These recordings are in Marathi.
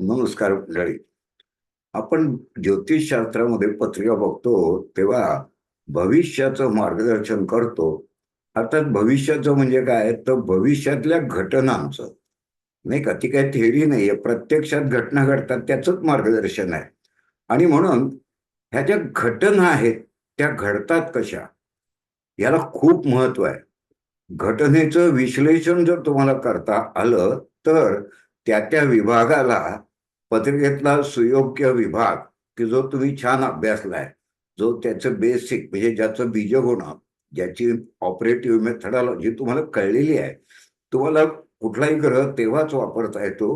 नमस्कार मंडळी. आपण ज्योतिषशास्त्रामध्ये पत्रिका बघतो तेव्हा भविष्याचं मार्गदर्शन करतो. अर्थात भविष्याचं म्हणजे काय, तर भविष्यातल्या घटनांचं, नाही का, ती काही थेअरी नाहीये, प्रत्यक्षात घटना घडतात त्याचंच मार्गदर्शन आहे. आणि म्हणून ह्या ज्या घटना आहेत त्या घडतात कशा, याला खूप महत्व आहे. घटनेचं विश्लेषण जर तुम्हाला करता आलं तर त्या त्या विभागाला, पत्रिकेतला सुयोग्य विभाग की जो तुम्ही छान अभ्यासलाय, जो त्याचं बेसिक म्हणजे ज्याचं बीजगुण, ज्याची ऑपरेटिव्ह मेथडॉलॉजी तुम्हाला कळलेली आहे, तुम्हाला कुठलाही ग्रह तेव्हाच वापरता येतो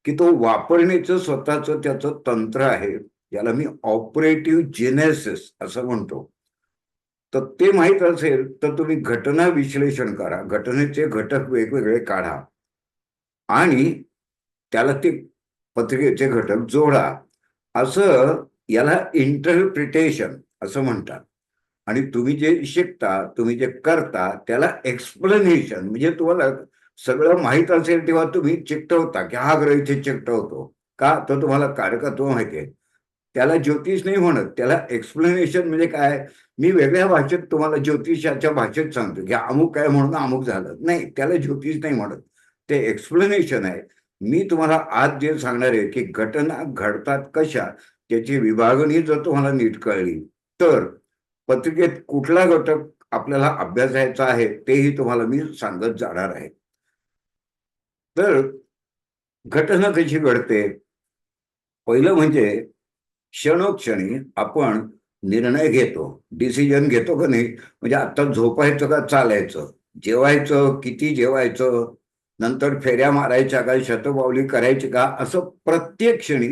की तो वापरण्याचं स्वतःचं त्याचं तंत्र आहे. याला मी ऑपरेटिव्ह जेनेसिस असं म्हणतो. तर ते माहीत असेल तर तुम्ही घटना विश्लेषण करा, घटनेचे घटक वेगवेगळे काढा आणि त्याला ते पत्रिकेचे घटक जोडा. असं याला इंटरप्रिटेशन असं म्हणतात. आणि तुम्ही जे शिकता, तुम्ही जे करता, त्याला एक्सप्लेनेशन म्हणजे तुम्हाला सगळं माहीत असेल तेव्हा तुम्ही चिकटवता की हा ग्रह इथे चिकटवतो का, तर तुम्हाला कारकत्व माहिती आहे. त्याला ज्योतिष नाही म्हणत, त्याला एक्सप्लेनेशन म्हणजे काय, मी वेगळ्या भाषेत तुम्हाला ज्योतिषाच्या भाषेत सांगतो की अमुक काय म्हणून अमुक झालं, नाही, त्याला ज्योतिष नाही म्हणत, ते एक्सप्लेनेशन आहे. मी तुम्हाला आज जे सांगणार आहे की घटना घडतात कशा, त्याची विभागणी जर तुम्हाला नीट कळली तर पत्रिकेत कुठला घटक आपल्याला अभ्यासायचा आहे तेही तुम्हाला मी सांगत जाणार आहे. तर घटना कशी घडते, पहिलं म्हणजे क्षणोक्षणी आपण निर्णय घेतो, डिसिजन घेतो का नाही, म्हणजे आता झोपायचं का चालायचं, जेवायचं किती जेवायचं, नंतर फेऱ्या मारायच्या का, शतपावली करायची का, असं प्रत्येक क्षणी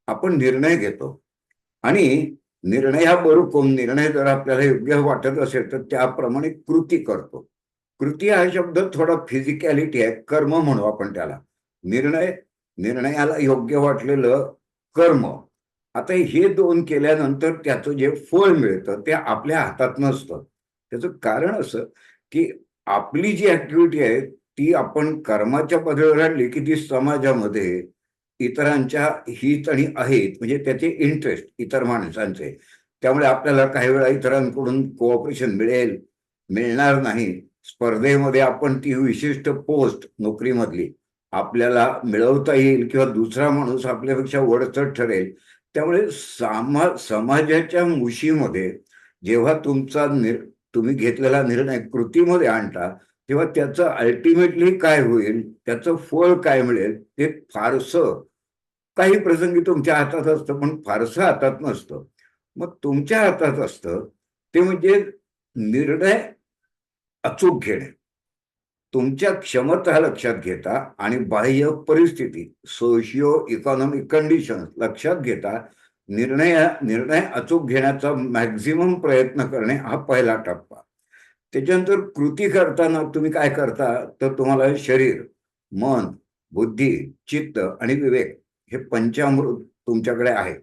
आपण निर्णय घेतो. आणि निर्णयाबरोबर निर्णय जर आपल्याला योग्य वाटत असेल तर त्याप्रमाणे कृती करतो. कृती हा शब्द थोडा फिजिकॅलिटी आहे, कर्म म्हणू आपण त्याला. निर्णय, निर्णयाला योग्य वाटलेलं कर्म. आता हे दोन केल्यानंतर त्याचं जे फळ मिळतं ते आपल्या हातात नसतं. त्याचं कारण असं की आपली जी ऍक्टिव्हिटी आहे ती आपण कर्माच्या पदरावर आणली की ती समाजामध्ये इतरांच्या हित आणि आहेत, म्हणजे त्याचे इंटरेस्ट इतर माणसांचे, त्यामुळे आपल्याला काही वेळा इतरांकडून कोऑपरेशन मिळेल, मिळणार नाही. स्पर्धेमध्ये आपण ती विशिष्ट पोस्ट नोकरीमधली आपल्याला मिळवता येईल किंवा दुसरा माणूस आपल्यापेक्षा वरचढ ठरेल. त्यामुळे समाजाच्या मुशीमध्ये जेव्हा तुम्ही घेतलेला निर्णय कृतीमध्ये आणता तेव्हा त्याचं अल्टिमेटली काय होईल, त्याचं फळ काय मिळेल, ते फारसं काही प्रसंगी तुमच्या हातात असतं पण फारसं हातात नसतं. मग तुमच्या हातात असतं ते म्हणजे निर्णय अचूक घेणे. तुमच्या क्षमता लक्षात घेता आणि बाह्य परिस्थिती, सोशिओ इकॉनॉमिक कंडिशन लक्षात घेता निर्णय अचूक घेण्याचा मॅक्झिमम प्रयत्न करणे हा पहिला टप्पा. त्याच्यानंतर कृती करताना तुम्ही काय करता, तर तुम्हाला शरीर, मन, बुद्धी, चित्त आणि विवेक हे पंचामृत तुमच्याकडे आहे.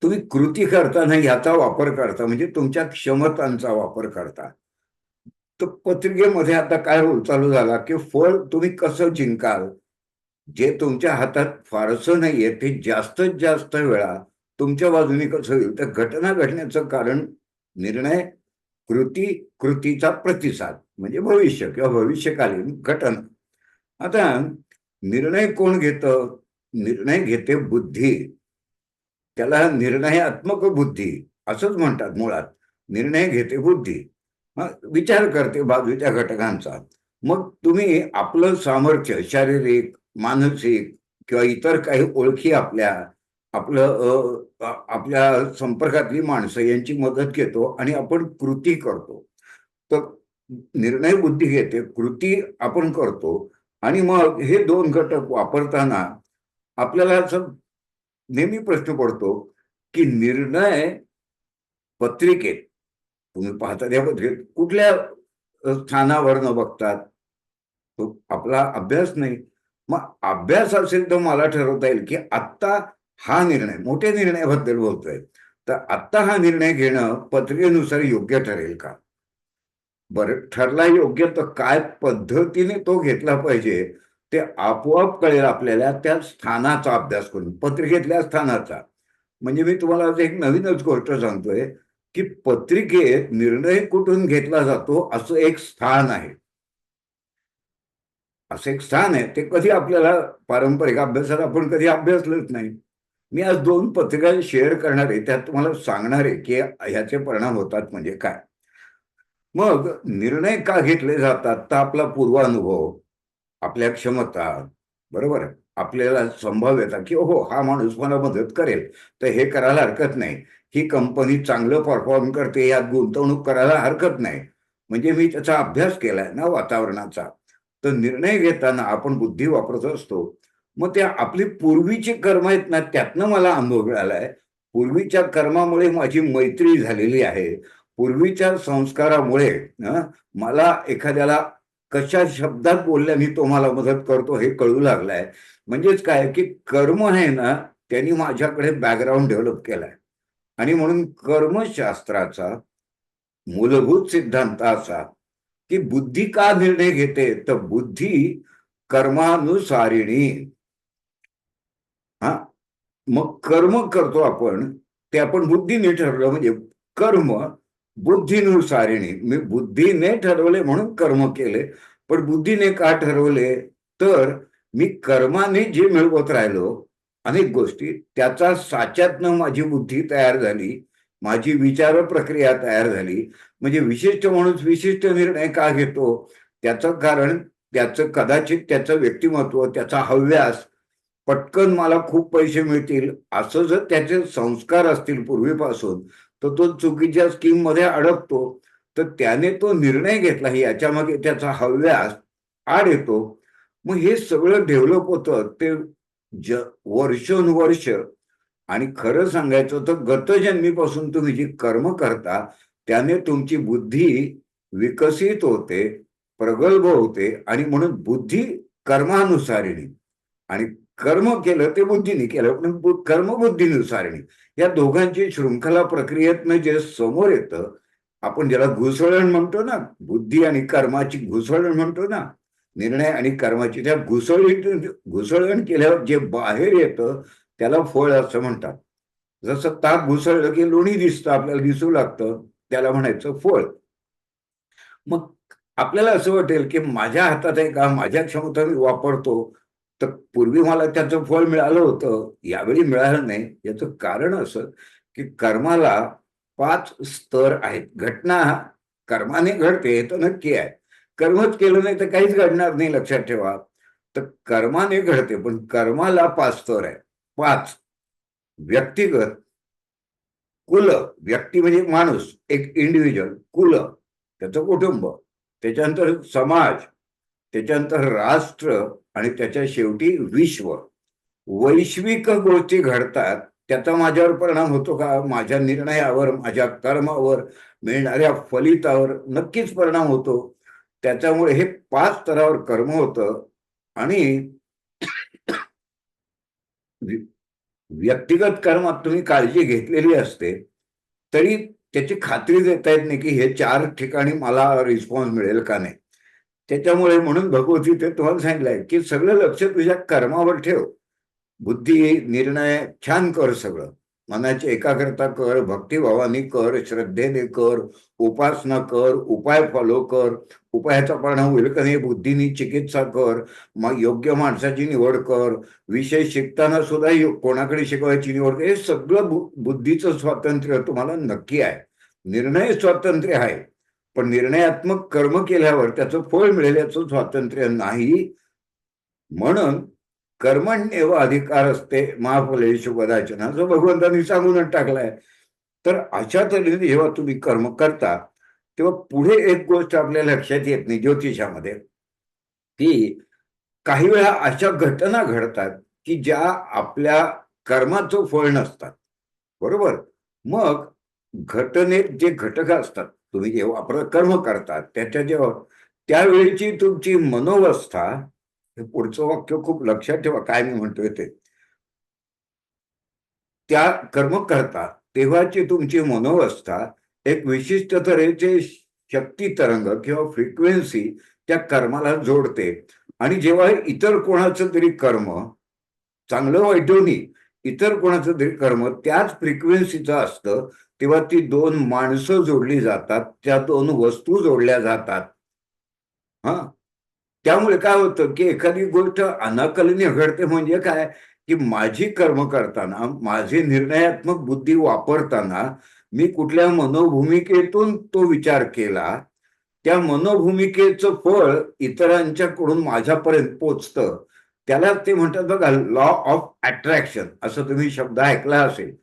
तुम्ही कृती करताना याचा वापर करता, म्हणजे तुमच्या क्षमतांचा वापर करता. तर पत्रिकेमध्ये आता काय रोल चालू झाला की फळ तुम्ही कसं जिंकाल, जे तुमच्या हातात फारसं नाहीये ते जास्तीत जास्त वेळा तुमच्या बाजूने कसं होईल, तर घटना घडण्याचं कारण निर्णय, कृती, कृतीचा प्रतिसाद म्हणजे भविष्य किंवा भविष्यकालीन घटना. आता निर्णय कोण घेतं, निर्णय घेते बुद्धी. त्याला निर्णयात्मक बुद्धी असंच म्हणतात मुळात. निर्णय घेते बुद्धी, विचार करते बाजूच्या घटकांचा. मग तुम्ही आपलं सामर्थ्य शारीरिक, मानसिक किंवा इतर काही ओळखी आपल्या संपर्कातली माणसं यांची मदत घेतो आणि आपण कृती करतो. तर निर्णय बुद्धी घेते, कृती आपण करतो. आणि मग हे दोन घटक वापरताना आपल्याला असं नेहमी प्रश्न पडतो की निर्णय पत्रिकेत तुम्ही पाहता त्या पत्रिकेत कुठल्या स्थानावर न बघतात, तो आपला अभ्यास नाही. मग अभ्यास असेल तर मला ठरवता येईल की आत्ता हा निर्णय, मोठ्या निर्णयाबद्दल बोलतोय, तर आत्ता हा निर्णय घेणं पत्रिकेनुसार योग्य ठरेल का. बरं, ठरला योग्य तर काय पद्धतीने तो घेतला पाहिजे, ते आपोआप कळेल आपल्याला त्या स्थानाचा अभ्यास करून, पत्रिकेतल्या स्थानाचा. म्हणजे मी तुम्हाला आज एक नवीनच गोष्ट सांगतोय की पत्रिकेत निर्णय कुठून घेतला जातो असं एक स्थान आहे. असं एक स्थान आहे, ते कधी आपल्याला पारंपरिक अभ्यासात आपण कधी अभ्यासलंच नाही. मी आज 2 पत्रिका शेअर करणार आहे, त्यात तुम्हाला सांगणार आहे की ह्याचे परिणाम होतात म्हणजे काय. मग निर्णय का घेतले जातात तर आपला पूर्वानुभव, आपल्या क्षमता, बरोबर, आपल्याला संभाव्यता की हो हा माणूस मला मदत करेल तर हे करायला हरकत नाही, ही कंपनी चांगलं परफॉर्म करते, यात गुंतवणूक करायला हरकत नाही, म्हणजे मी त्याचा अभ्यास केलाय ना वातावरणाचा. तर निर्णय घेताना आपण बुद्धी वापरत असतो. मग त्या आपली पूर्वीची कर्म आहेत ना, त्यातनं मला अनुभव मिळालाय. पूर्वीच्या कर्मामुळे माझी मैत्री झालेली आहे. पूर्वीच्या संस्कारामुळे मला एखाद्याला कशा शब्दात बोलल्याने तो मला मदत करतो हे कळू लागलाय. म्हणजेच काय की कर्म आहे ना, त्यांनी माझ्याकडे बॅकग्राऊंड डेव्हलप केलाय. आणि म्हणून कर्मशास्त्राचा मूलभूत सिद्धांत असा की बुद्धी का निर्णय घेते, तर बुद्धी कर्मानुसारिणी. हा, मग कर्म करतो आपण, ते आपण बुद्धीने ठरवलं म्हणजे कर्म बुद्धीनुसारिणी. मी बुद्धीने ठरवले म्हणून कर्म केले. पण बुद्धीने का ठरवले, तर मी कर्माने जे मिळवत राहिलो अनेक गोष्टी, त्याचा साच्यातनं माझी बुद्धी तयार झाली, माझी विचार प्रक्रिया तयार झाली. म्हणजे विशिष्ट माणूस विशिष्ट निर्णय का घेतो, त्याचं कारण त्याचं कदाचित त्याचं व्यक्तिमत्व, त्याचा हव्यास, पटकन मला खूप पैसे मिळतील असं जर त्याचे संस्कार असतील पूर्वीपासून, तर तो चुकीच्या स्कीम मध्ये अडकतो. तर त्याने तो निर्णय घेतला, याच्यामागे त्याचा हव्यास आड येतो. मग हे सगळं डेव्हलप होतं ते वर्षोनुवर्ष. आणि खरं सांगायचं तर गतजन्मीपासून तुम्ही जी कर्म करता त्याने तुमची बुद्धी विकसित होते, प्रगल्भ होते. आणि म्हणून बुद्धी कर्मानुसारिणी, आणि कर्म केलं ते बुद्धीने केलं, पण कर्म बुद्धीनुसारिणी. या दोघांची शृंखला प्रक्रियेतनं जे समोर येतं, आपण ज्याला घुसळण म्हणतो ना, बुद्धी आणि कर्माची घुसळण म्हणतो ना, निर्णय आणि कर्माची, त्या घुसळण केल्यावर जे बाहेर येतं त्याला फळ असं म्हणतात. जसं ताक घुसळलं की लोणी दिसतं, आपल्याला दिसू लागतं, त्याला म्हणायचं फळ. मग आपल्याला असं वाटेल की माझ्या हातात आहे का, माझ्या क्षमता मी वापरतो, तर पूर्वी मला त्याचं फळ मिळालं होतं, यावेळी मिळालं नाही. याचं कारण असं की कर्माला 5 स्तर आहेत. घटना कर्माने घडते हे तर नक्की आहे, कर्मच केलं नाही तर काहीच घडणार नाही, लक्षात ठेवा. तर कर्माने घडते, पण कर्माला 5 स्तर आहे. 5. व्यक्तिगत, कुल, व्यक्ती म्हणजे माणूस, एक इंडिव्हिज्युअल, कुल त्याचं कुटुंब, त्याच्यानंतर समाज, त्याच्यानंतर राष्ट्र, आणि त्याच्या शेवटी विश्व. वैश्विक गोष्टी घडतात, त्याचा माझ्यावर परिणाम होतो का, माझ्या निर्णयावर, माझ्या कर्मावर, मिळणाऱ्या फलितावर नक्कीच परिणाम होतो. त्याच्यामुळे हे 5 स्तरावर कर्म होतं. आणि व्यक्तिगत कर्मात तुम्ही काळजी घेतलेली असते, तरी त्याची खात्री देता येत नाही की हे 4 ठिकाणी मला रिस्पॉन्स मिळेल का नाही. त्याच्यामुळे म्हणून भगवती ते तुम्हाला सांगितलंय की सगळं लक्ष तुझ्या कर्मावर ठेव. बुद्धी, निर्णय छान कर, सगळं मनाची एकाग्रता कर, भक्तिभावानी कर, श्रद्धेने कर, उपासना कर, उपाय फॉलो कर. उपायाचा परिणाम होईल का नाही, बुद्धीनी चिकित्सा कर, मग योग्य माणसाची निवड कर, विषय शिकताना सुद्धा कोणाकडे शिकवायची निवड कर. हे सगळं बुद्धीचं स्वातंत्र्य तुम्हाला नक्की आहे. निर्णय स्वातंत्र्य आहे, पण निर्णयात्मक कर्म केल्यावर त्याचं फळ मिळेल याचं स्वातंत्र्य नाही. म्हणून कर्मण्येव अधिकार असते मा फलेषु कदाचन, जो भगवंतांनी सांगूनच टाकलाय. तर अशा तऱ्हेने जेव्हा तुम्ही कर्म करता तेव्हा पुढे एक गोष्ट आपल्या लक्षात येत नाही ज्योतिषामध्ये, की काही वेळा अशा घटना घडतात की ज्या आपल्या कर्माचं फळ नसतात, बरोबर. मग घटनेत जे घटक असतात, तुम्ही जेव्हा कर्म करतात त्याच्या जेव्हा त्यावेळीची तुमची मनोवस्था, हे पुढचं वाक्य खूप लक्षात ठेवा काय मी म्हणतोय ते, त्या कर्म करता तेव्हाची तुमची मनोवस्था एक विशिष्ट तऱ्हेचे शक्ती तरंग किंवा फ्रिक्वेन्सी त्या कर्माला जोडते. आणि जेव्हा इतर कोणाचं तरी कर्म, चांगलं वाईट दोन्ही, इतर कोणाचं तरी कर्म त्याच फ्रिक्वेन्सीचं असतं, तेव्हा ती दोन माणसं जोडली जातात, त्या दोन वस्तू जोडल्या जातात. हा, त्यामुळे काय होतं की एखादी गोष्ट अनाकलनीय घडते म्हणजे काय, की माझी कर्म करताना, माझी निर्णयात्मक बुद्धी वापरताना मी कुठल्या मनोभूमिकेतून तो विचार केला, त्या मनोभूमिकेचं फळ इतरांच्याकडून माझ्यापर्यंत पोचतं. त्याला ते म्हणतात बघा, लॉ ऑफ अट्रॅक्शन, असं तुम्ही शब्द ऐकला असेल.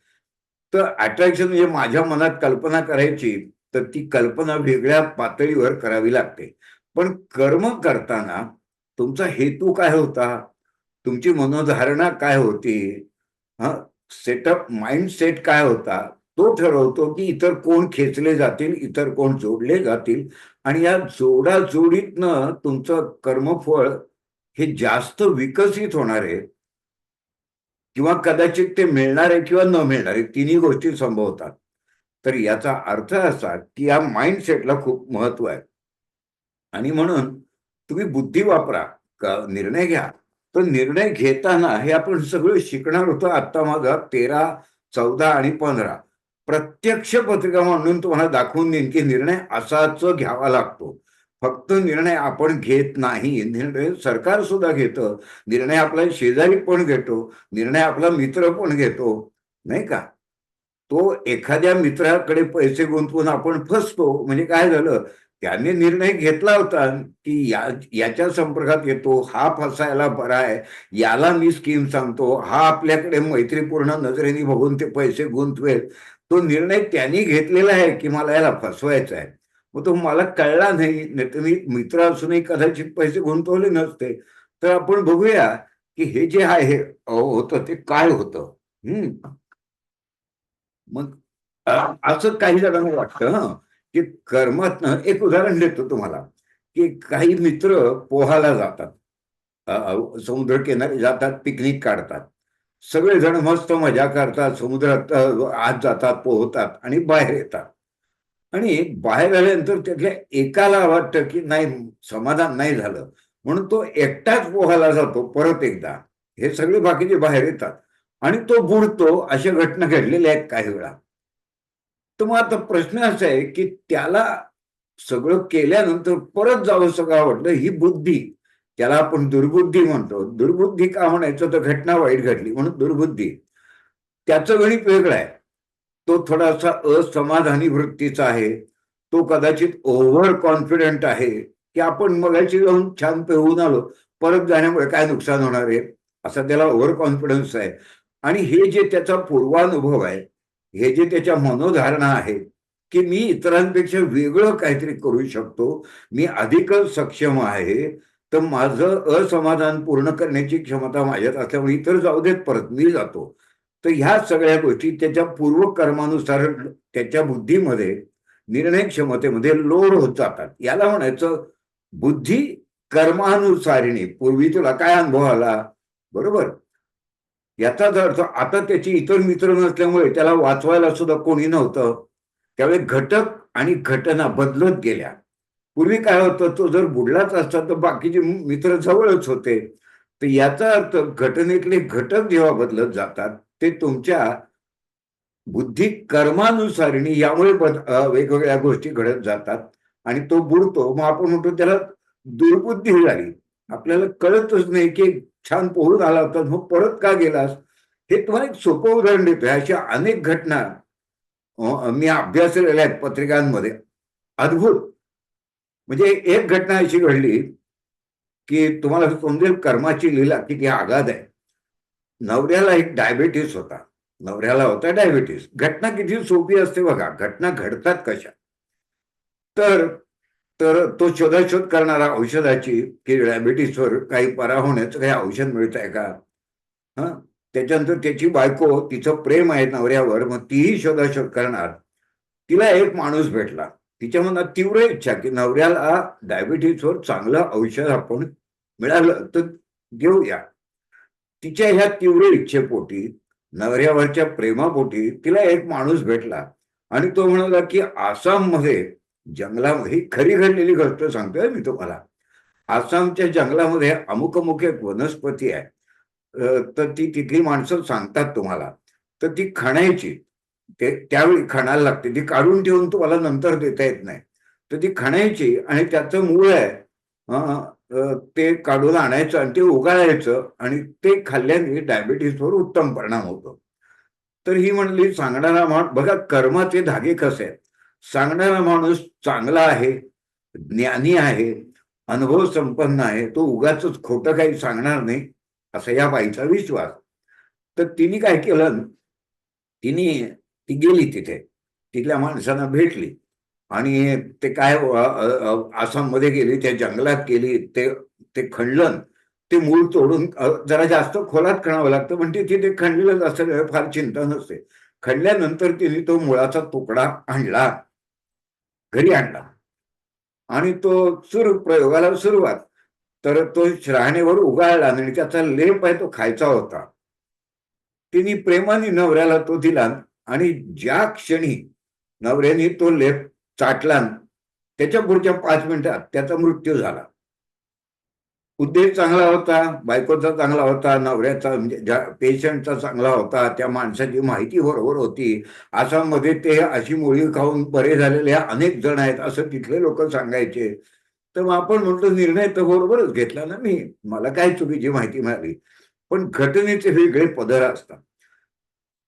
तर अट्रॅक्शन म्हणजे माझ्या मनात कल्पना करायची, तर ती कल्पना वेगळ्या पातळीवर करावी लागते. पण कर्म करताना तुमचा हेतू काय होता, तुमची मनोधारणा काय होती, हा, सेटअप माइंडसेट काय होता, तो ठरवतो की इतर कोण खेचले जातील, इतर कोण जोडले जातील. आणि या जोडाजोडीतनं तुमचं कर्मफळ हे जास्त विकसित होणार आहे, किंवा कदाचित ते मिळणार आहे किंवा न मिळणार आहे, तिन्ही गोष्टी संभवतात. तर याचा अर्थ असा की या माइंडसेटला खूप महत्व आहे. आणि म्हणून तुम्ही बुद्धी वापरा, निर्णय घ्या. तो निर्णय घेताना हे आपण सगळं शिकणार होतो आत्ता माझा 13, 14 आणि 15. प्रत्यक्ष पत्रिका म्हणून तुम्हाला दाखवून देईन की निर्णय असाच घ्यावा लागतो. फक्त निर्णय आपण घेत नाही, निर्णय सरकार सुद्धा घेतं, निर्णय आपला शेजारी पण घेतो, निर्णय आपला मित्र पण घेतो, नाही का. तो एखाद्या मित्राकडे पैसे गुंतवून आपण फसतो म्हणजे काय झालं, त्याने निर्णय घेतला होता की याच्या संपर्कात येतो, हा फसायला बरा आहे, याला मी स्कीम सांगतो, हा आपल्याकडे मैत्रीपूर्ण नजरेने बघून ते पैसे गुंतवेल. तो निर्णय त्यांनी घेतलेला आहे की मला याला फसवायचं आहे. मग तो मला कळला नाही, नाही तर मी मित्र असूनही कदाचित पैसे गुंतवले नसते. तर आपण बघूया की हे जे आहे होतं ते काय होतं. मग असं काही जणांना वाटतं की कर्मातनं, एक उदाहरण देतो तुम्हाला, की काही मित्र पोहायला जातात, समुद्रकिनारी जातात, पिकनिक काढतात, सगळेजण मस्त मजा करतात, समुद्रात आत जातात, पोहतात आणि बाहेर येतात. आणि बाहेर आल्यानंतर त्यातल्या एकाला वाटतं की नाही, समाधान नाही झालं, म्हणून तो एकटाच पोहायला जातो परत एकदा. हे सगळे बाकीचे बाहेर येतात आणि तो बुडतो. अशा घटना घडलेल्या आहेत काही वेळा. तर मग आता प्रश्न असा आहे की त्याला सगळं केल्यानंतर परत जावं सगळं आवडलं, ही बुद्धी, त्याला आपण दुर्बुद्धी म्हणतो. दुर्बुद्धी का म्हणायचं, तर घटना वाईट घडली म्हणून दुर्बुद्धी. त्याचं गणित वेगळं आहे. तो थोडासा असमाधानी वृत्तीचा आहे. तो कदाचित ओव्हर कॉन्फिडंट आहे की आपण मगाशी जाऊन छान पेहून आलो, परत जाण्यामुळे काय नुकसान होणार आहे, असा त्याला ओव्हर कॉन्फिडन्स आहे. आणि हे जे त्याचा पूर्वानुभव आहे, हे जे त्याच्या मनोधारणा आहे की मी इतरांपेक्षा वेगळं काहीतरी करू शकतो, मी अधिकच सक्षम आहे, तर माझं असमाधान पूर्ण करण्याची क्षमता माझ्यात असल्यामुळे इतर जाऊ देत, परत मी जातो. तर ह्या सगळ्या गोष्टी त्याच्या पूर्वकर्मानुसार त्याच्या बुद्धीमध्ये, निर्णय क्षमतेमध्ये लोड होत जातात. याला म्हणायचं बुद्धी कर्मानुसारिणी. पूर्वी तुला काय अनुभव आला, बरोबर, याचाच अर्थ आता त्याची इतर मित्र नसल्यामुळे त्याला वाचवायला सुद्धा कोणी नव्हतं. त्यावेळी घटक आणि घटना बदलत गेल्या. पूर्वी काय होतं, तो जर बुडलाच असता तर बाकीचे मित्र जवळच होते. तर याचा अर्थ घटनेतले घटक जेव्हा बदलत जातात, ते तुमच्या बुद्धी कर्मानुसारिणी, यामुळे वेगवेगळ्या गोष्टी घडत जातात आणि तो बुडतो. मग आपण म्हणतो त्याला दुर्बुद्धी झाली. आपल्याला कळतच नाही की छान पोहून आला होता, मग परत का गेलास. हे तुम्हाला एक सोपं उदाहरण देतोय. अशा अनेक घटना मी अभ्यासलेल्या आहेत पत्रिकांमध्ये. अद्भुत. म्हणजे एक घटना अशी घडली की तुम्हाला समजेल कर्माची लीला किती आगाध आहे. नवऱ्याला एक डायबिटीस होता. नवऱ्याला होता डायबिटीस. घटना किती सोपी असते बघा, घटना घडतात कशा. तर तर तो शोधाशोध करणारा औषधाची, की डायबिटीसवर काही परा होण्याचं काही औषध मिळत आहे का. हा, त्याच्यानंतर त्याची बायको, तिचं प्रेम आहे नवऱ्यावर, मग तीही शोधाशोध करणार. तिला एक माणूस भेटला. तिच्या मनात तीव्र इच्छा की नवऱ्याला डायबिटीसवर चांगलं औषध आपण मिळालं तर घेऊया. तिच्या ह्या तीव्र इच्छेपोटी, नवऱ्यावरच्या प्रेमापोटी तिला एक माणूस भेटला आणि तो म्हणाला की आसाममध्ये जंगलामध्ये, खरी घडलेली गोष्ट सांगतोय मी तुम्हाला, आसामच्या जंगलामध्ये अमुक अमुक एक वनस्पती आहे, तर ती तिथली माणसं सांगतात तुम्हाला, तर ती खणायची. ते त्यावेळी खणायला लागते, ती काढून ठेवून तुम्हाला नंतर देता येत नाही. तर ती खणायची आणि त्याचं मूळ आहे, ते काढून आणायचं आणि ते उगाळायचं आणि ते खाल्ल्याने डायबिटीसवर उत्तम परिणाम होतो. तर ही म्हणली सांगणारा माणूस बघा, कर्माचे धागे कसे आहेत. सांगणारा माणूस चांगला आहे, ज्ञानी आहे, अनुभव संपन्न आहे, तो उगाच खोटं काही सांगणार नाही असा या बाईचा विश्वास. तर तिने काय केलं, तिने ती गेली तिथे, तिथल्या माणसांना भेटली आणि ते काय आसाममध्ये गेली, त्या जंगलात गेली, ते ते खणलं, ते मूळ तोडून जरा जास्त खोलात खणावं लागतं, पण तिथे खणलेलं असं फार चिंता नसते. खणल्यानंतर तिने तो मुळाचा तुकडा आणला, घरी आणला आणि तो प्रयोगाला सुरुवात. तर तो शहाणेवर उगाळला आणि त्याचा लेप आहे तो खायचा होता. तिने प्रेमाने नवऱ्याला तो दिला आणि ज्या क्षणी नवऱ्याने तो लेप चाटला, त्याच्या पुढच्या 5 मिनिटात त्याचा मृत्यू झाला. उद्देश चांगला होता, बायकोचा चांगला होता, नवऱ्याचा म्हणजे पेशंटचा चांगला होता, त्या माणसाची माहिती बरोबर होती. आसाममध्ये ते अशी मुळी खाऊन बरे झालेले अनेक जण आहेत असं तिथले लोक सांगायचे. तर मग आपण म्हणतो निर्णय तर बरोबरच घेतला ना मी, मला काय चुकीची माहिती मिळाली. पण घटनेचे वेगळे पदर असतात.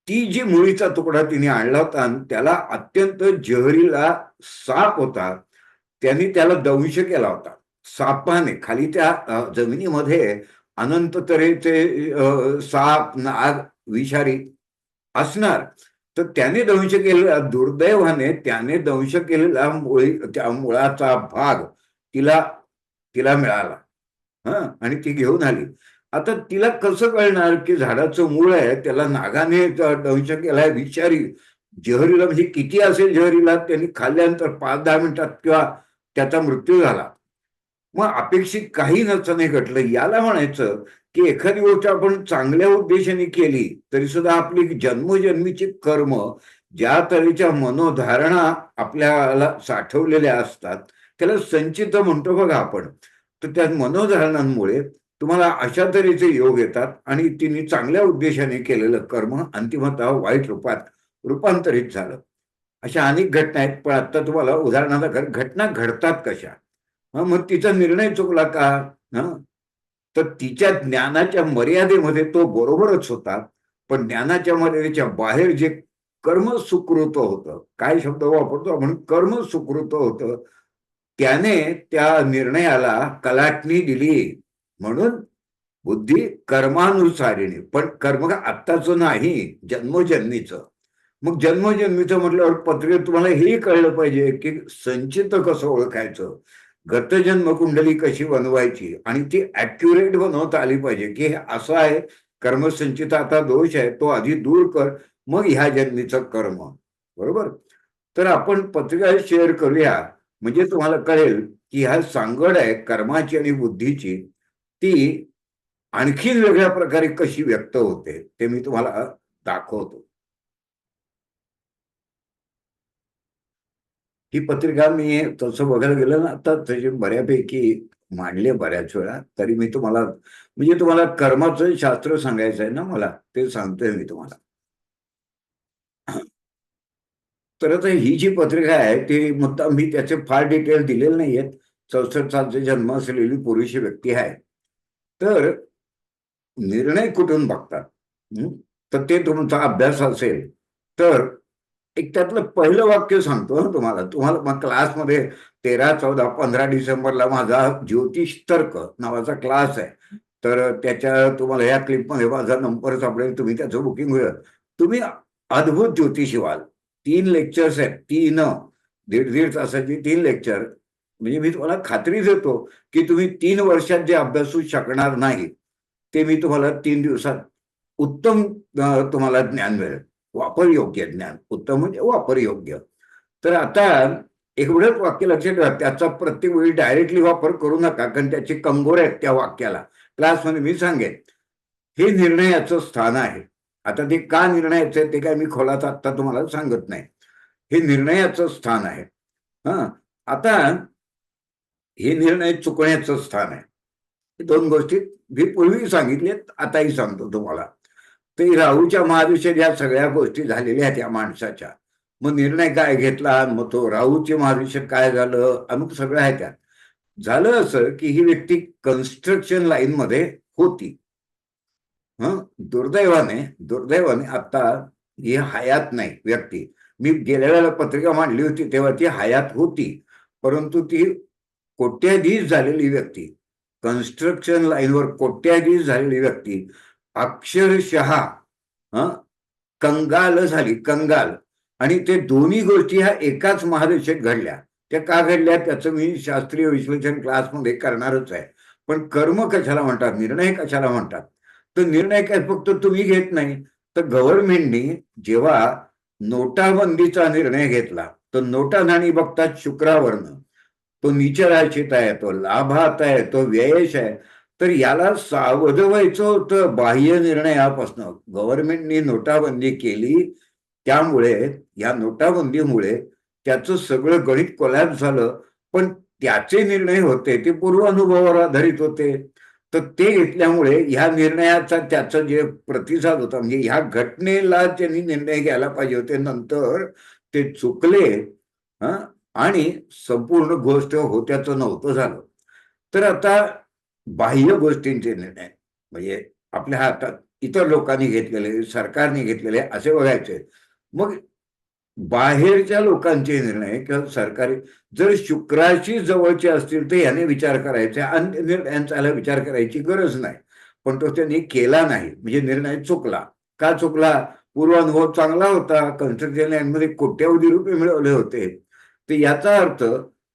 ती जी मुळीचा तुकडा तिने आणला होता त्याला अत्यंत जहरीला साप होता, त्यांनी त्याला दंश केला होता. सापाने खाली त्या जमिनीमध्ये अनंत तऱ्हेचे साप, नाग, विषारी असणार. तर त्याने दंश केलेला, दुर्दैवाने त्याने दंश केलेला त्या मुळाचा भाग तिला तिला मिळाला. आणि ती घेऊन आली. आता तिला कसं कळणार की झाडाचं मूळ आहे, त्याला नागाने दंश केलाय, विषारी जहरीला, म्हणजे किती असेल जहरीला, त्यांनी खाल्ल्यानंतर 5-10 मिनिटात किंवा त्याचा मृत्यू झाला. मग अपेक्षित काही नसताना घडलं. याला म्हणायचं की एखादी गोष्ट आपण चांगल्या उद्देशाने केली तरी सुद्धा आपली जन्मोजन्मीची कर्म, ज्या तऱ्हेच्या मनोधारणा आपल्याला साठवलेल्या असतात, त्याला संचित म्हणतो बघा आपण. तर त्या मनोधारणांमुळे तुम्हाला अशा तऱ्हेचे योग येतात आणि तिने चांगल्या उद्देशाने केलेलं कर्म अंतिमतः वाईट रूपात रूपांतरित झालं. अशा अनेक घटना आहेत, पण आता तुम्हाला उदाहरणार्थ घटना घडतात कशा. मग तिचा निर्णय चुकला का? तर तिच्या ज्ञानाच्या मर्यादेमध्ये तो बरोबरच होता, पण ज्ञानाच्या मर्यादेच्या बाहेर जे कर्म सुकृत होतं, काय शब्द वापरतो आपण, कर्म सुकृत होतं, त्याने त्या निर्णयाला कलाटणी दिली. म्हणून बुद्धी कर्मानुसारिणी, पण कर्म आत्ताचं नाही, जन्मोजन्मीचं. मग जन्मोजन्मीचं म्हटल्यावर पत्रिकेत तुम्हाला हेही कळलं पाहिजे की संचित कसं ओळखायचं, गतजन्म कुंडली कशी बनवायची आणि ती ऍक्युरेट बनवता आली पाहिजे की हे असं आहे, कर्मसंचिताचा दोष आहे, तो आधी दूर कर, मग ह्या जन्मीचं कर्म. बरोबर. तर आपण पत्रिका शेअर करूया, म्हणजे तुम्हाला कळेल की ह्या सांगड आहे कर्माची आणि बुद्धीची, ती आणखीन वेगळ्या प्रकारे कशी व्यक्त होते ते मी तुम्हाला दाखवतो. ही पत्रिका मी तसं बघायला गेलं ना, आता त्याची बऱ्यापैकी मांडले बऱ्याच वेळा, तरी मी तुम्हाला म्हणजे तुम्हाला कर्माचं शास्त्र सांगायचं आहे ना मला, ते सांगतोय मी तुम्हाला. तर आता ही जी पत्रिका आहे ती मुद्दाम मी त्याचे फार डिटेल दिलेले नाहीयेत. 64 सालचे जन्म असलेली पुरुष व्यक्ती आहे. तर निर्णय कुठून बघतात, तर ते तुमचा अभ्यास असेल तर एक त्यातलं पहिलं वाक्य सांगतो ना तुम्हाला. तुम्हाला मग क्लासमध्ये 13, 14, 15 डिसेंबरला माझा ज्योतिष तर्क नावाचा क्लास आहे. तर त्याच्या तुम्हाला या क्लिपमध्ये माझा नंबर सापडेल, तुम्ही त्याचं बुकिंग होईल. तुम्ही अद्भुत ज्योतिषी व्हाल. 3 लेक्चर्स आहेत, 3 दीड तासाची 3 लेक्चर. म्हणजे मी तुम्हाला खात्री देतो की तुम्ही 3 वर्षात जे अभ्यासू शकणार नाही ते मी तुम्हाला 3 दिवसात उत्तम तुम्हाला ज्ञान मिळेल. वापरयोग्य ज्ञान, उत्तम म्हणजे वापरयोग्य. तर आता एवढंच वाक्य लक्षात ठेवा, त्याचा प्रत्येक वेळी डायरेक्टली वापर करू नका, कारण त्याचे कंगोर आहेत त्या वाक्याला. क्लासमध्ये मी सांगेन हे निर्णयाचं स्थान आहे. आता ते का निर्णयाचं आहे ते काय मी खोलात आता तुम्हाला सांगत नाही. हे निर्णयाचं स्थान आहे. आता हे निर्णय चुकण्याचं स्थान आहे. हे दोन गोष्टी मी पूर्वी सांगितल्यात, आताही सांगतो तुम्हाला. ते राहूच्या महादशेत या सगळ्या गोष्टी झालेल्या आहेत या माणसाच्या. मग निर्णय काय घेतला, मग तो राहूचे महादशेत काय झालं, अमुक सगळं आहे त्यात. झालं असं की ही व्यक्ती कन्स्ट्रक्शन लाईन मध्ये होती. दुर्दैवाने आता ही हयात नाही व्यक्ती. मी गेल्या वेळेला पत्रिका मांडली होती तेव्हा ती हयात होती, परंतु ती कोट्याधीश झालेली व्यक्ती, कन्स्ट्रक्शन लाईनवर कोट्याधीश झालेली व्यक्ती अक्षरशः कंगाल झाली, कंगाल. आणि ते दोन्ही गोष्टी ह्या एकाच महादशेत घडल्या. त्या का घडल्या त्याचं मी शास्त्रीय विश्लेषण क्लासमध्ये करणारच आहे. पण कर्म कशाला म्हणतात, निर्णय कशाला म्हणतात, तर निर्णय काय फक्त तुम्ही घेत नाही, तर गव्हर्नमेंटनी जेव्हा नोटाबंदीचा निर्णय घेतला तर नोटा नाणी बघतात शुक्रावरनं, तो नीचराशित आहे, तो लाभात आहे, तो व्ययश आहे. तर याला सावध व्हायचं होतं बाह्य निर्णयापासून. गव्हर्नमेंटनी नोटाबंदी केली, त्यामुळे या नोटाबंदीमुळे त्याचं सगळं गणित कोलॅप्स झालं. पण त्याचे निर्णय होते ते पूर्वानुभवावर आधारित होते. तर ते घेतल्यामुळे ह्या निर्णयाचा त्याचा जे प्रतिसाद होता, म्हणजे ह्या घटनेला त्यांनी निर्णय घ्यायला पाहिजे होते, नंतर ते चुकले. आणि संपूर्ण गोष्ट होत्याचं नव्हतं झालं. तर आता बाह्य गोष्टींचे निर्णय म्हणजे आपल्या हातात इतर लोकांनी घेतलेले, सरकारने घेतलेले असे बघायचे. मग बाहेरच्या लोकांचे निर्णय किंवा सरकारी जर शुक्राशी जवळचे असतील तर याने विचार करायचा, अन्य निर्णयांचा विचार करायची गरज नाही. पण तो त्यांनी केला नाही, म्हणजे निर्णय चुकला. का चुकला? पूर्वानुभव चांगला होता, कन्स्ट्रक्शन लाईनमध्ये कोट्यवधी रुपये मिळवले होते. तर याचा अर्थ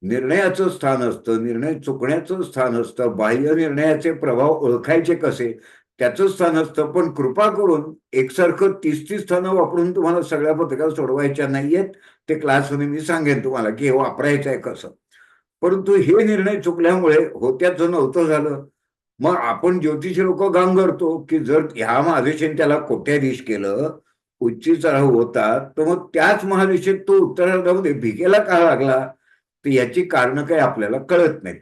निर्णयाचं स्थान असतं, निर्णय चुकण्याचं स्थान असतं, बाह्य निर्णयाचे प्रभाव ओळखायचे कसे त्याचं स्थान असतं. पण कृपा करून एकसारखं 30 स्थानं वापरून तुम्हाला सगळ्या पत्रिका सोडवायच्या नाहीयेत. ते क्लासमध्ये मी सांगेन तुम्हाला की हे वापरायचं आहे कसं. परंतु हे निर्णय चुकल्यामुळे होत्याचं नव्हतं झालं. मग आपण ज्योतिषी लोक करतो की जर ह्या महादेशाने त्याला कोट्याधीश केलं, उच्च चढाव होतात, तर मग त्याच महादेशात तो उत्तरार्धामध्ये भिकेला का लागला, तर याची कारणं काही आपल्याला कळत नाहीत.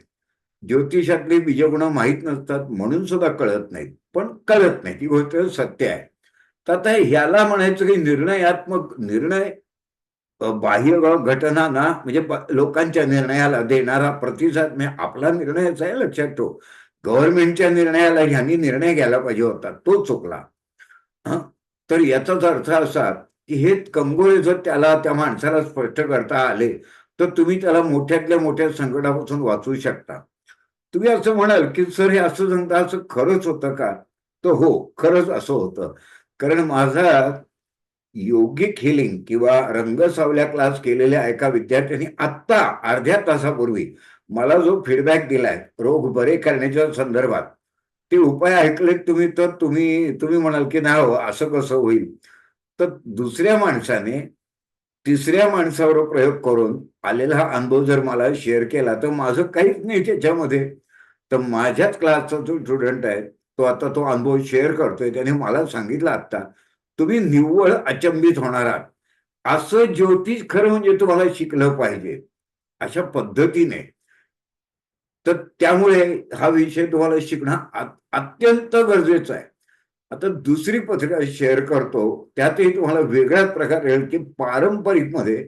ज्योतिषातली बीजगुण माहीत नसतात म्हणून सुद्धा कळत नाहीत, पण कळत नाही, ती गोष्ट सत्य आहे. तर आता ह्याला म्हणायचं की निर्णयात्मक निर्णय बाह्य घटना ना, म्हणजे लोकांच्या निर्णयाला देणारा प्रतिसाद म्हणजे आपला निर्णयच आहे. लक्षात ठेव, गव्हर्नमेंटच्या निर्णयाला ह्यांनी निर्णय घ्यायला पाहिजे होता, तो चुकला. तर याचाच अर्थ असा की हे कंगोळे जर त्याला त्या माणसाला स्पष्ट करता आले तर तुम्ही त्याला मोठ्यातल्या मोठ्या संकटापासून वाचवू शकता. तुम्ही असं म्हणाल की सर हे असं सांगता, असं खरंच होतं का? तर हो, खरंच असं होतं. कारण माझा योगिक हिलिंग किंवा रंगसावल्या क्लास केलेल्या एका विद्यार्थ्यांनी आत्ता अर्ध्या तासापूर्वी मला जो फीडबॅक दिलाय रोग बरे करण्याच्या संदर्भात, ते उपाय ऐकलेत तुम्ही तर तुम्ही म्हणाल की नाही हो असं कसं होईल. तर दुसऱ्या माणसाने तिसऱ्या माणसावर प्रयोग करून आलेला हा अनुभव जर मला शेअर केला तर माझं काहीच नाही त्याच्यामध्ये. तर माझ्याच क्लासचा जो स्टुडंट आहे तो आता तो अनुभव शेअर करतोय, त्याने मला सांगितलं आता, तुम्ही निव्वळ अचंबित होणार आहात. असं ज्योतिष खरं म्हणजे तुम्हाला शिकलं पाहिजे अशा पद्धतीने. तर त्यामुळे हा विषय तुम्हाला शिकणं अत्यंत गरजेचं आहे. आता दुसरी पत्रिका शेअर करतो, त्यातही तुम्हाला वेगळ्याच प्रकारे की पारंपरिक मध्ये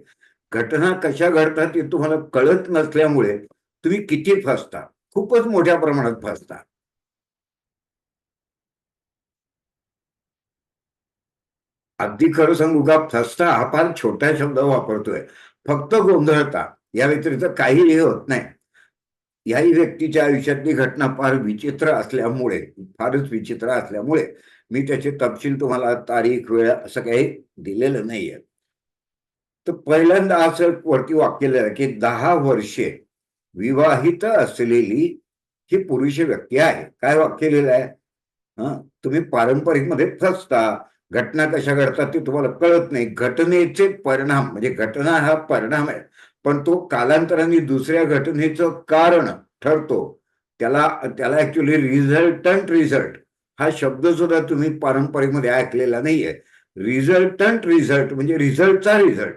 घटना कशा घडतात ते तुम्हाला कळत नसल्यामुळे तुम्ही किती फसता, खूपच मोठ्या प्रमाणात फसता. अगदी खरं सांगू का, फसता हा फार छोटा शब्द वापरतोय. फक्त गोंधळता, या व्यतिरिक्त काहीही होत नाही. याही व्यक्तीच्या आयुष्यातली घटना फार विचित्र असल्यामुळे, फारच विचित्र असल्यामुळे मी त्याचे तपशील तुम्हाला तारीख वेळ असं काही दिलेलं नाहीये. तर पहिल्यांदा असं वरती वाक्य लिहिलं की 10 वर्षे विवाहित असलेली ही पुरुष व्यक्ती आहे. काय वाक्य लिहिलं आहे? तुम्ही पारंपरिक मध्ये फसता, घटना कशा घडतात ते तुम्हाला कळत नाही, घटनेचे परिणाम म्हणजे घटना हा परिणाम आहे पण तो कालांतराने दुसऱ्या घटनेचं कारण ठरतो. त्याला त्याला ऍक्च्युली रिझल्टंट रिझल्ट हा शब्द सुद्धा तुम्ही पारंपरिक मध्ये ऐकलेला नाहीये. रिझल्टंट रिझल्ट म्हणजे रिझल्टचा रिझल्ट.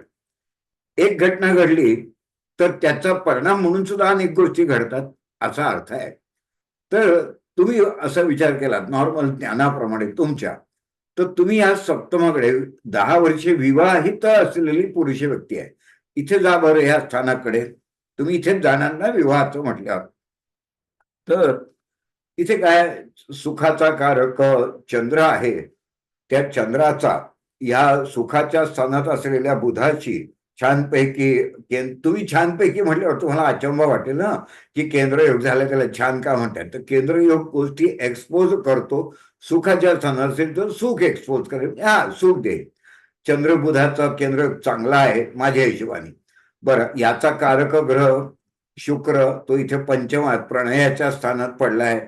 एक घटना घडली तर त्याचा परिणाम म्हणून सुद्धा अनेक गोष्टी घडतात असा अर्थ आहे. तर तुम्ही असा विचार केला नॉर्मल ज्ञानाप्रमाणे तुमच्या, तर तुम्ही या सप्तमाकडे 10 वर्षे विवाहित असलेली पुरुष व्यक्ती आहे. इथे जा बरं ह्या स्थानाकडे, तुम्ही इथेच जाणार ना विवाहाचं म्हटल्यावर. तर इथे काय सुखाचा कारक चंद्र आहे, त्या चंद्राचा या सुखाच्या स्थानात असलेल्या बुधाची छानपैकी, तुम्ही छानपैकी म्हटल्यावर तुम्हाला अचंबा वाटेल ना की केंद्रयोग झाला त्याला छान का म्हणतात. तर केंद्रयोग गोष्टी एक्सपोज करतो. सुखाच्या स्थानात असेल तर सुख एक्सपोज करेल, हा सुख दे. चंद्र बुधाचा केंद्र चांगला आहे माझ्या हिशोबाने. बरं, याचा कारक ग्रह शुक्र तो इथे पंचमात प्रणयाच्या स्थानात पडलाय.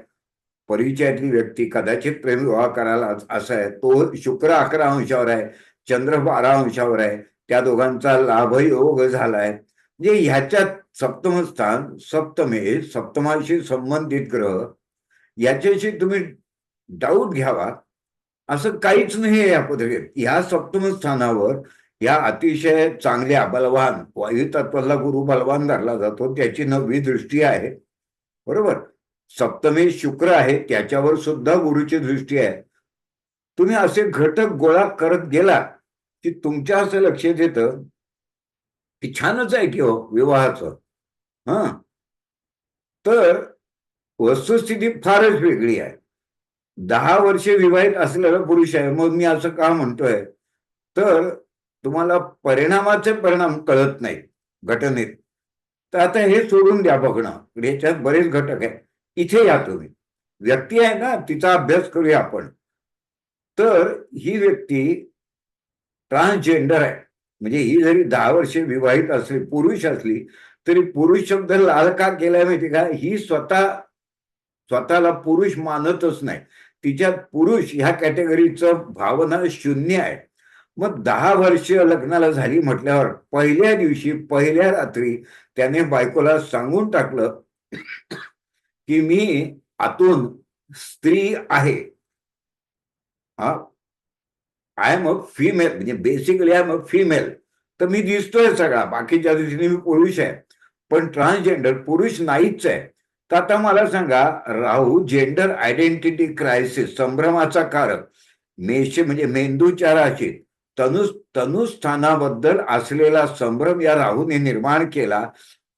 परिचयातली व्यक्ती कदाचित प्रेमविवाह करायला असं आहे. तो शुक्र 11 अंशावर आहे, चंद्र 12 अंशावर आहे. त्या दोघांचा लाभयोग झालाय. म्हणजे ह्याच्यात सप्तम स्थान सप्तमे सप्तमाशी संबंधित ग्रह याच्याशी तुम्ही डाऊट घ्यावा असं काहीच नाही या पद्धतीत. ह्या सप्तम स्थानावर या अतिशय चांगल्या बलवान वायू तत्वाला गुरु बलवान धरला जातो, त्याची 9वी दृष्टी आहे. बरोबर, सप्तमे शुक्र आहे त्याच्यावर सुद्धा गुरुची दृष्टी आहे. तुम्ही असे घटक गोळा करत गेला की तुमच्या असं लक्षात येतं की छानच आहे की हो विवाहाचं. हा, तर वस्तुस्थिती फारच वेगळी आहे. 10 वर्षे विवाहित असलेला पुरुष आहे. मग मी असं का म्हणतोय, तर तुम्हाला परिणामाचे परिणाम कळत नाही घटनेत. तर आता हे सोडून द्या बघणं, ह्याच्यात बरेच घटक आहेत. इथे या तुम्ही, व्यक्ती आहे ना तिचा अभ्यास करूया आपण. तर ही व्यक्ती ट्रान्सजेंडर आहे. म्हणजे ही जरी 10 वर्षे विवाहित असली पुरुष असली तरी पुरुष शब्द लाल का केलाय माहिती का, ही स्वतःला पुरुष मानतच नाही. तिच्यात पुरुष ह्या कॅटेगरीचं भावना शून्य आहे. मग 10 वर्ष लग्नाला झाली म्हटल्यावर पहिल्या दिवशी पहिल्या रात्री त्याने बायकोला सांगून टाकलं की मी आतून स्त्री आहे. आय एम अ फिमेल, म्हणजे basically I am a female. तर मी दिसतोय सगळा, बाकीच्या दिवशी मी पुरुष आहे, पण ट्रान्सजेंडर पुरुष नाहीच आहे. तर आता मला सांगा, राहू जेंडर आयडेंटिटी क्रायसिस संभ्रमाचा कारक, मेष म्हणजे मेंदूच्या राशीत तनुस्थानाबद्दल असलेला संभ्रम या राहूने निर्माण केला.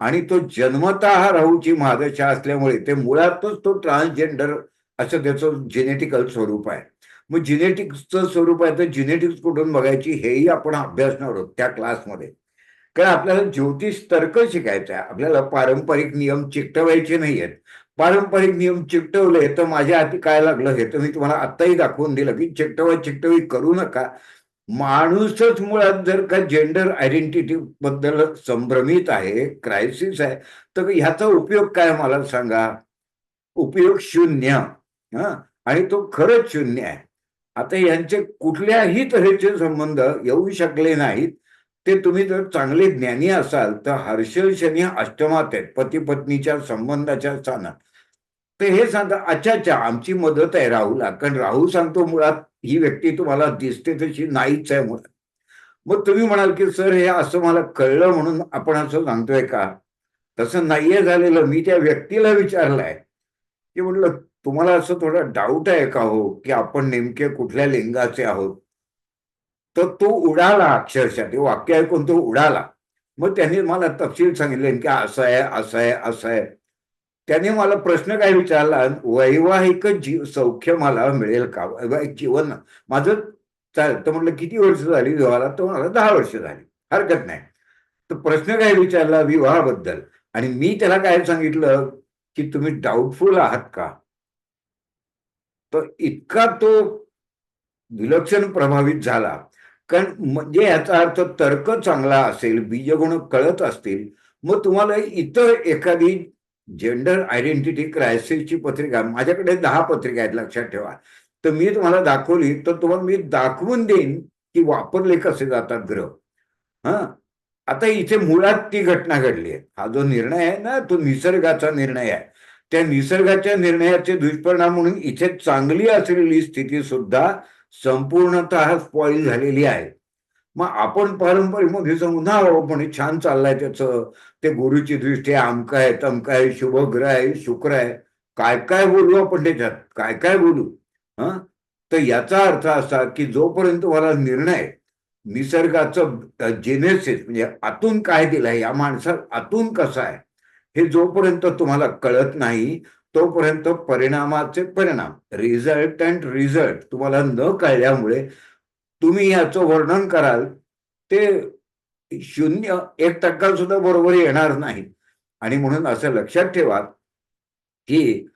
आणि तो जन्मतः राहूची महादशा असल्यामुळे ते मुळातच तो ट्रान्सजेंडर असं त्याचं जेनेटिकल स्वरूप आहे. मग जिनेटिक्सचं स्वरूप आहे तर जिनेटिक्स कुठून बघायची हेही आपण अभ्यासणार आहोत त्या क्लासमध्ये. कारण आपल्याला ज्योतिष तर्क शिकायचं आहे, आपल्याला पारंपरिक नियम चिकटवायचे नाही आहेत. पारंपरिक नियम चिकटवले तर माझ्या हाती काय लागलं हे तर मी तुम्हाला आत्ताही दाखवून दिलं की चिकटवी करू नका. माणूसच मुळात जर का जेंडर आयडेंटिटी बद्दल संभ्रमित आहे, क्रायसिस आहे, तर ह्याचा उपयोग काय मला सांगा. उपयोग शून्य. आणि तो खरंच शून्य आहे. आता यांचे कुठल्याही तऱ्हेचे संबंध येऊ शकले नाहीत. ते तुम्ही जर चांगले ज्ञानी असाल तर हर्षल शनी अष्टमात आहेत, पती पत्नीच्या संबंधाच्या स्थानात. तर हे सांगता अच्छा आमची मदत आहे राहूला, कारण राहू सांगतो मुळात ही व्यक्ती तुम्हाला दिसते तशी नाहीच आहे मुळात. मग तुम्ही म्हणाल की सर हे असं मला कळलं म्हणून आपण असं सांगतोय का. तसं नाहीये झालेलं. मी त्या व्यक्तीला विचारलंय की म्हटलं तुम्हाला असं थोडा डाऊट आहे का हो की आपण नेमके कुठल्या लिंगाचे आहोत. तर तो उडाला, अक्षरशः ते वाक्य ऐकून तो उडाला. मग त्यांनी मला तपशील सांगितले की असं आहे असं आहे असं आहे. त्याने मला प्रश्न काय विचारला, वैवाहिक सौख्य मला मिळेल का, वैवाहिक जीवन माझं चालेल. तर म्हटलं किती वर्ष झाली विवाहाला, तर मला 10 वर्ष झाली, हरकत नाही. तर प्रश्न काय विचारला विवाहाबद्दल, आणि मी त्याला काय सांगितलं की तुम्ही डाऊटफुल आहात का. तर इतका तो विलक्षण प्रभावित झाला. कारण म्हणजे याचा अर्थ तर्क चांगला असेल, बीजगुण कळत असतील, मग तुम्हाला इतर एखादी जेंडर आयडेंटिटी क्रायसिसची पत्रिका, माझ्याकडे 10 पत्रिका आहेत लक्षात ठेवा, तर मी तुम्हाला दाखवली तर तुम्हाला मी दाखवून देईन की वापरले कसे जातात ग्रह. आता इथे मुळात ती घटना घडली आहे. हा जो निर्णय आहे ना तो निसर्गाचा निर्णय आहे. त्या निसर्गाच्या निर्णयाचे दुष्परिणाम म्हणून इथे चांगली असलेली स्थिती सुद्धा संपूर्णतः स्पॉइल झालेली आहे. मग आपण पारंपरिक मध्ये सांगू ना पण छान चाललंय त्याचं, ते गुरुची दृष्टी अमका आहे, तमका आहे, शुभ ग्रह आहे, शुक्र आहे, काय काय बोलू आपण त्याच्यात, काय काय बोलू. हा, तर याचा अर्थ असा की जोपर्यंत तुम्हाला निर्णय निसर्गाचं जेनेसिस म्हणजे आतून काय दिलंय, या माणसात आतून कसं आहे हे जोपर्यंत तुम्हाला कळत नाही, तोपर्यंत परिणामाचे परिणाम, रिझल्ट अँड रिझल्ट तुम्हाला न कळल्यामुळे तुम्ही याचं वर्णन कराल ते 0.1% सुद्धा बरोबर येणार नाही. आणि म्हणून असं लक्षात ठेवा की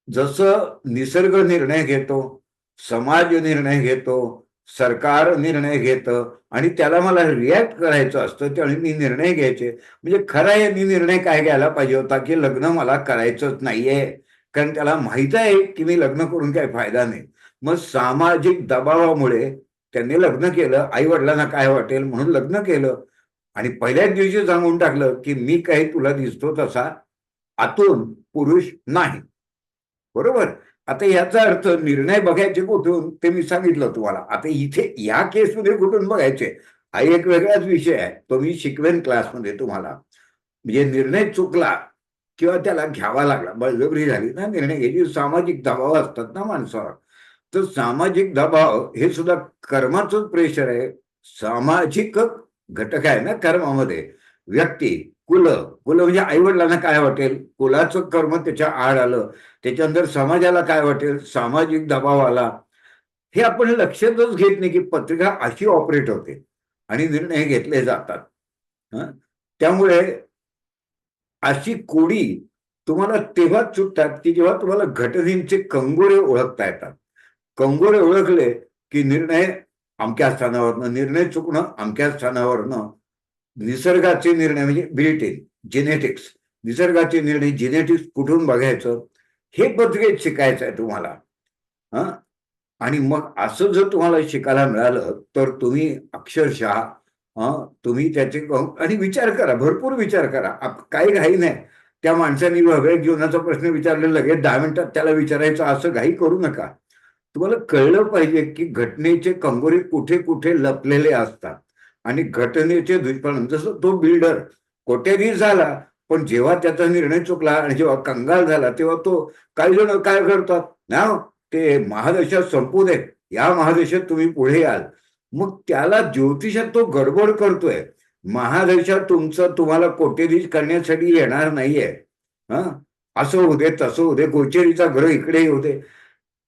जसं निसर्ग निर्णय घेतो, समाज निर्णय घेतो, सरकार निर्णय घेतं आणि त्याला मला रिॲक्ट करायचं असतं, त्यावेळी मी निर्णय घ्यायचे. म्हणजे खरा यांनी निर्णय काय घ्यायला पाहिजे होता की लग्न मला करायचंच नाहीये, कारण त्याला माहित आहे की मी लग्न करून काही फायदा नाही. मग सामाजिक दबावामुळे त्यांनी लग्न केलं, आई वडिलांना काय वाटेल म्हणून लग्न केलं आणि पहिल्याच दिवशी सांगून टाकलं की मी काही तुला दिसतो तसा आतून पुरुष नाही. बरोबर. आता याचा अर्थ निर्णय बघायचे कुठून ते मी सांगितलं तुम्हाला. आता इथे या केसमध्ये कुठून बघायचे हा एक वेगळाच विषय आहे, तो मी शिकवेन क्लासमध्ये तुम्हाला. म्हणजे निर्णय चुकला किंवा त्याला घ्यावा लागला, बळजबरी झाली ना निर्णय घ्यायची, सामाजिक दबाव असतात ना माणसावर. तर सामाजिक दबाव हे सुद्धा कर्माचंच प्रेशर आहे, सामाजिक घटक आहे ना कर्मामध्ये. व्यक्ती, कुल कुल म्हणजे आई वडिलांना काय वाटेल, कुलाचं कर्म त्याच्या आड आलं, त्याच्यानंतर समाजाला काय वाटेल, सामाजिक दबाव आला. हे आपण लक्षातच घेत नाही की पत्रिका अशी ऑपरेट होते आणि निर्णय घेतले जातात. त्यामुळे अशी कोडी तुम्हाला तेव्हाच चुकतात की जेव्हा तुम्हाला घटनेचे कंगोरे ओळखता येतात. कंगोरे ओळखले की निर्णय अमक्या स्थानावरनं, निर्णय चुकणं अमक्या स्थानावरनं, निसर्गाचे निर्णय म्हणजे बिल्ट इन जेनेटिक्स, निसर्गाचे निर्णय जेनेटिक्स कुठून बघायचं हे पत्रिकेत शिकायचं आहे तुम्हाला. आणि मग असं जर तुम्हाला शिकायला मिळालं तर तुम्ही अक्षरशः तुम्ही त्याचे आणि विचार करा, भरपूर विचार करा. काही घाई नाही. त्या माणसाने वगैरे जीवनाचा प्रश्न विचारलेला लगेच 10 मिनिटात त्याला विचारायचं असं घाई करू नका. तुम्हाला कळलं पाहिजे की घटनेचे कंगोरे कुठे कुठे लपलेले असतात आणि घटनेचे दुष्परिणाम. जसं तो बिल्डर कोट्याधीश झाला, पण जेव्हा त्याचा निर्णय चुकला आणि जेव्हा कंगाल झाला तेव्हा तो, काही जण काय करतात ना, ते महादशा संपू देत, या महादशात तुम्ही पुढे याल. मग त्याला ज्योतिषात तो गडबड करतोय. महादशा तुमचं तुम्हाला कोट्यधीश करण्यासाठी येणार नाहीये. असं होऊ दे, तसं होऊ दे, गोचरीचा ग्रह इकडे येऊ दे.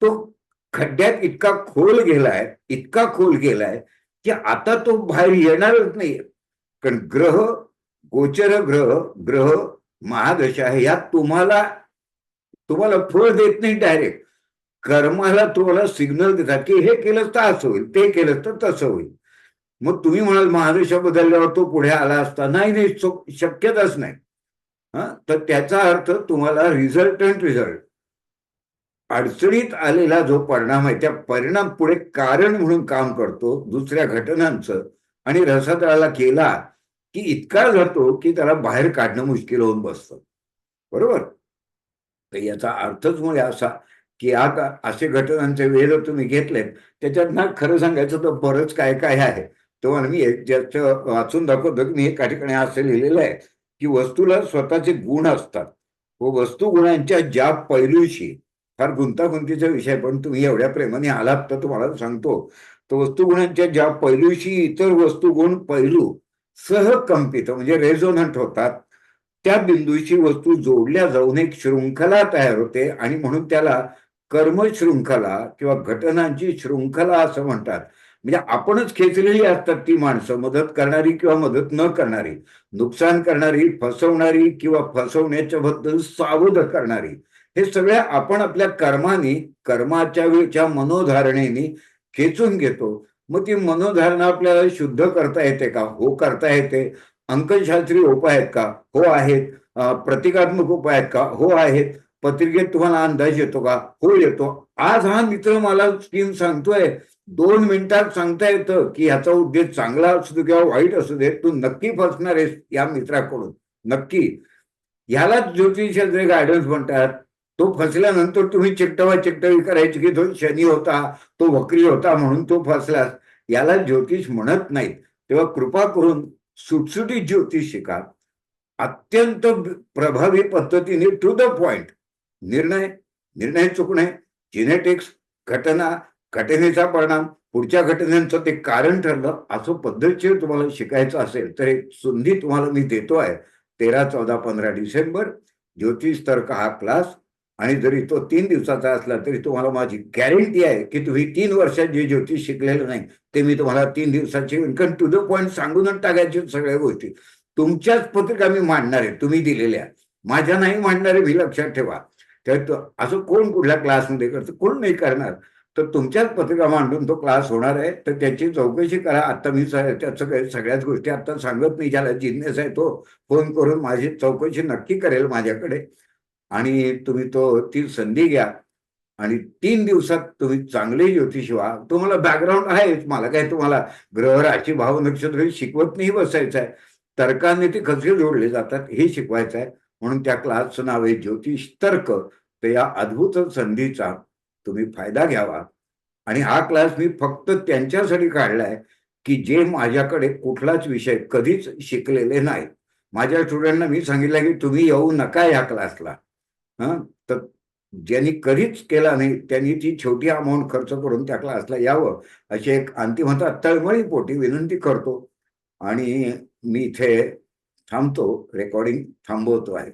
तो खड्ड्यात इतका खोल गेलाय, इतका खोल गेलाय की आता तो बाहेर येणारच नाही. कारण ग्रह, गोचर ग्रह, ग्रह महादशा ह्या तुम्हाला फळ देत नाही डायरेक्ट. कर्माला तुम्हाला सिग्नल देतात की हे केलं तर असं होईल, ते केलं तर तसं होईल. मग तुम्ही म्हणाल महादशा बदलल्यावर तो पुढे आला असता, नाही, शक्यताच नाही. तर त्याचा अर्थ तुम्हाला रिझल्ट अँड रिझल्ट, अडचणीत आलेला जो परिणाम आहे त्या परिणाम पुढे कारण म्हणून काम करतो दुसऱ्या घटनांचं, आणि रसातळाला केला की इतका जातो की त्याला बाहेर काढणं मुश्किल होऊन बसतं. बरोबर. तर याचा अर्थच म्हणजे असा की आता असे घटनांचे वेळ तुम्ही घेतलेत, त्याच्यात ना खरं सांगायचं तर बरंच काय काय आहे. तो मी ज्याच वाचून दाखवतो की मी एका ठिकाणी असं लिहिलेलं आहे की वस्तूला स्वतःचे गुण असतात व वस्तू गुणांच्या ज्या पैलूशी, फार गुंतागुंतीचा विषय पण तुम्ही एवढ्या प्रेमाने आलात तर तुम्हाला सांगतो, तर वस्तुगुणांच्या ज्या पैलूशी इतर वस्तुगुण पैलू सहकंपित म्हणजे रेझोनंट होतात, त्या बिंदूशी वस्तू जोडल्या जाऊन एक शृंखला तयार होते आणि म्हणून त्याला कर्मशृंखला किंवा घटनांची शृंखला असं म्हणतात. म्हणजे आपणच खेचलेली असतात ती माणसं, मदत करणारी किंवा मदत न करणारी, नुकसान करणारी, फसवणारी किंवा फसवण्याच्या बद्दल सावध करणारी. हे सगळ्या आपण आपल्या कर्माने, कर्माच्या वेळच्या मनोधारणेने खेचून घेतो. मग ती मनोधारणा आपल्याला शुद्ध करता येते का? हो, करता येते. अंकशास्त्री उपाय आहेत का? हो आहेत. प्रतिकात्मक उपाय आहेत का? हो आहेत. पत्रिकेत तुम्हाला अंदाज येतो का? हो येतो. आज हा मित्र मला स्कीम सांगतोय, 2 मिनिटात सांगता येतं की ह्याचा उद्देश चांगला असू दे किंवा वाईट असू दे, तू नक्की फसणार आहेस या मित्राकडून, नक्की. ह्यालाच ज्योतिषाचे गायडन्स म्हणतात. तो फसल्यानंतर तुम्ही चिकटवी करायची की तो शनी होता, तो वक्री होता म्हणून तो फसलास, याला ज्योतिष म्हणत नाहीत. तेव्हा कृपा करून सुटसुटीत ज्योतिष शिका. अत्यंत प्रभावी पद्धतीने टू द पॉइंट निर्णय चुकणे, जेनेटिक्स, घटना, घटनेचा परिणाम, पुढच्या घटनेचं ते कारण ठरलं, असं पद्धतशीर तुम्हाला शिकायचं असेल तर एक संधी तुम्हाला मी देतो आहे. 13, 14, 15 डिसेंबर ज्योतिष तर्क हा क्लास. आणि जरी तो 3 दिवसाचा असला तरी तुम्हाला माझी गॅरंटी आहे की तुम्ही 3 वर्षात जे ज्योतिष शिकलेलं नाही ते मी तुम्हाला 3 दिवसाची टू द पॉइंट सांगूनच टाकायचे सगळ्या गोष्टी. तुमच्याच पत्रिका मी मांडणार आहे, तुम्ही दिलेल्या, माझ्या नाही मांडणार आहे, मी लक्षात ठेवा. तर असं कोण कुठल्या क्लासमध्ये करतं? कोण नाही करणार. तर तुमच्याच पत्रिका मांडून तो क्लास होणार आहे. तर त्याची चौकशी करा. आता मी त्याचं काही सगळ्याच गोष्टी आता सांगत नाही. ज्याला जिज्ञासा आहे तो फोन करून माझी चौकशी नक्की करेल माझ्याकडे. आणि तुम्ही ती संधी घ्या आणि 3 दिवसात तुम्ही चांगले ज्योतिष व्हा. तुम्हाला बॅकग्राऊंड आहेच, मला काय तुम्हाला ग्रह, राशी, भाव, नक्षत्र शिकवत नाही बसायचं आहे. तर्काने ते कसे जोडले जातात हे शिकवायचं आहे. म्हणून त्या क्लासचं नाव आहे ज्योतिष तर्क. तर या अद्भुत संधीचा तुम्ही फायदा घ्यावा. आणि हा क्लास मी फक्त त्यांच्यासाठी काढलाय की जे माझ्याकडे कुठलाच विषय कधीच शिकलेले नाही. माझ्या स्टुडंटना मी सांगितलं की तुम्ही येऊ नका या क्लासला. तर ज्यांनी कधीच केला नाही त्यांनी ती छोटी अमाऊंट खर्च करून त्या क्लासला यावं अशी एक अंतिमता तळमळी पोटी विनंती करतो. आणि मी इथे थांबतो, रेकॉर्डिंग थांबवतो आहे.